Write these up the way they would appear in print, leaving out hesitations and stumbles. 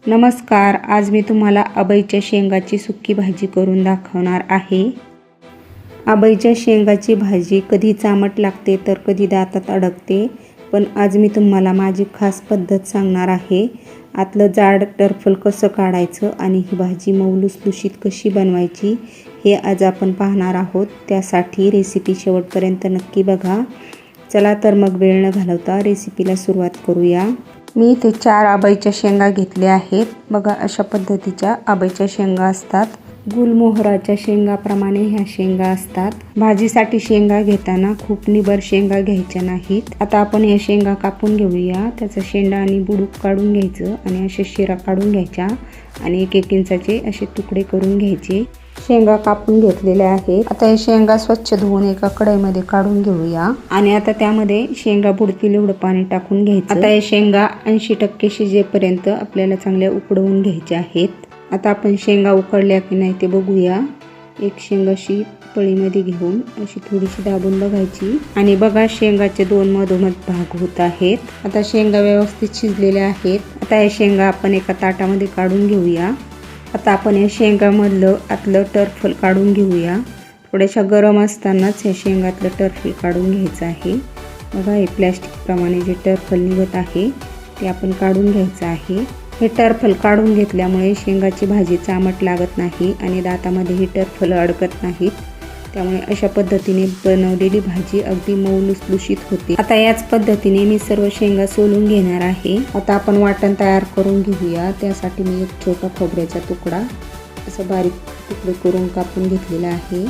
नमस्कार, आज मी तुम्हाला अबईच्या शेंगाची सुकी भाजी करून दाखवणार आहे। अबईच्या शेंगाची भाजी कधी चामट लागते तर कधी दातात अडकते, पण आज मी तुम्हाला माझी खास पद्धत सांगणार आहे। आतलं जाड टरफल कसं काढायचं आणि ही भाजी मऊ लुसलुशीत कशी बनवायची हे आज आपण पाहणार आहोत। त्यासाठी रेसिपी शेवटपर्यंत नक्की बघा। चला तर मग वेळ न घालवता रेसिपीला सुरुवात करूया। मी इथे 4 अबईच्या शेंगा घेतल्या आहेत। बघा, अशा पद्धतीच्या अबईच्या शेंगा असतात। गुलमोहराच्या शेंगाप्रमाणे ह्या शेंगा असतात। भाजीसाठी शेंगा घेताना खूप निबर शेंगा घ्यायच्या नाहीत। आता आपण या शेंगा कापून घेऊया। त्याचा शेंडा आणि बुडूक काढून घ्यायचं आणि अशा शिरा काढून घ्यायच्या आणि 1-1 इंचाचे असे तुकडे करून घ्यायचे। शेंगा कापून घेतलेल्या आहेत। आता हे शेंगा स्वच्छ धुवून एका कढईमध्ये काढून घेऊया आणि आता त्यामध्ये शेंगा बुडतील एवढं पाणी टाकून घ्यायचं। आता हे शेंगा 80% शिजेपर्यंत आपल्याला चांगल्या उकडवून घ्यायच्या आहेत। आता आपण शेंगा उकडल्या की नाही ते बघूया। एक शेंग अशी पळीमध्ये घेऊन अशी थोडीशी दाबून बघायची आणि बघा, शेंगाचे 2 मधोमध भाग होत आहेत। आता शेंगा व्यवस्थित शिजलेल्या आहेत। आता हे शेंगा आपण एका ताटामध्ये काढून घेऊया। आता आपण या शेंगामधलं आतलं टरफल काढून घेऊया। थोड्याशा गरम असतानाच या शेंगातलं टरफल काढून घ्यायचं आहे। बघा, हे प्लॅस्टिकप्रमाणे जे टरफल निघत आहे ते आपण काढून घ्यायचं आहे। हे टरफल काढून घेतल्यामुळे शेंगाची भाजी चामट लागत नाही आणि दातामध्ये ही टरफल अडकत नाहीत। त्यामुळे अशा पद्धतीने बनवलेली भाजी अगदी मऊ लुसलुशीत होते। आता याच पद्धतीने मी सर्व शेंगा सोलून घेणार आहे। आता आपण वाटण तयार करून घेऊया। त्यासाठी मी एक छोटा खोबऱ्याचा तुकडा असं बारीक तुकडे करून कापून घेतलेला आहे।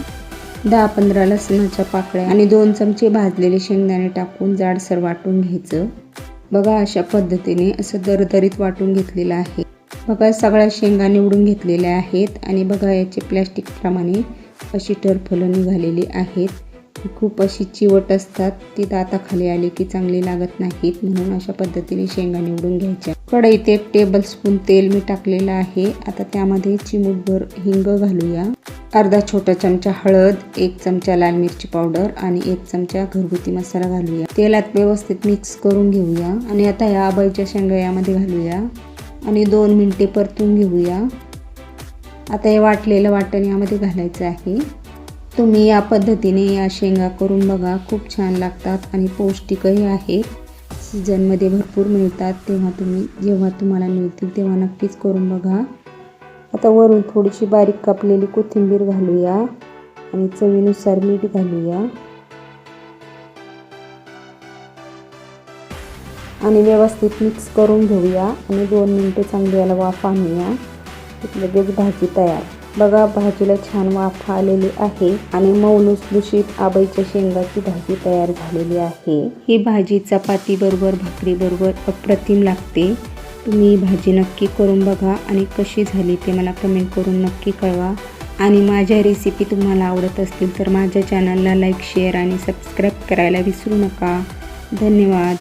10-15 लसणाच्या पाकळ्या आणि 2 चमचे भाजलेले शेंगदाणे टाकून जाडसर वाटून घ्यायचं। बघा, अशा पद्धतीने असं दरदरीत वाटून घेतलेलं आहे। बघा, सगळ्या शेंगा निवडून घेतलेल्या आहेत आणि बघा, याचे प्लॅस्टिकप्रमाणे अशी टरफलं निघालेली आहेत। ती खूप अशी चिवट असतात, ती दाताखाली आली की चांगली लागत नाहीत, म्हणून अशा पद्धतीने शेंगा निवडून घ्यायच्या। कढईत 1 टेबलस्पून तेल मी टाकलेलं आहे। आता त्यामध्ये चिमूटभर हिंग घालूया, अर्धा छोटा चमचा हळद, 1 चमचा लाल मिरची पावडर आणि 1 चमचा घरगुती मसाला घालूया। तेलात व्यवस्थित मिक्स करून घेऊया आणि आता या अबईच्या शेंगा यामध्ये घालूया आणि 2 मिनिटे परतून घेऊया। आता हे वाटलेलं वाटण यामध्ये घालायचं आहे। तुम्ही या पद्धतीने या शेंगा करून बघा, खूप छान लागतात आणि पौष्टिकही आहेत। सीझनमध्ये भरपूर मिळतात, जेव्हा तुम्हाला मिळतील तेव्हा नक्कीच करून बघा। आता वरून थोडीशी बारीक कापलेली कोथिंबीर घालूया आणि चवीनुसार मीठ घालूया आणि व्यवस्थित मिक्स करून घेऊया आणि 2 मिनिटे चांगली याला वाफ आणूया। लगेच भाजी तयार। बघा, भाजीला छान वाफ आलेली आहे आणि मऊ लुसलुशीत अबईच्या शेंगाची भाजी तयार झालेली आहे। ही भाजी चपाती बरोबर, भाकरी बरोबर अप्रतिम लागते। तुम्ही ही भाजी नक्की करून बघा आणि कशी झाली ते मला कमेंट करून नक्की कळवा। आणि माझ्या रेसिपी तुम्हाला आवडत असतील तर माझ्या चॅनलला लाईक, शेअर आणि सबस्क्राईब करायला विसरू नका। धन्यवाद।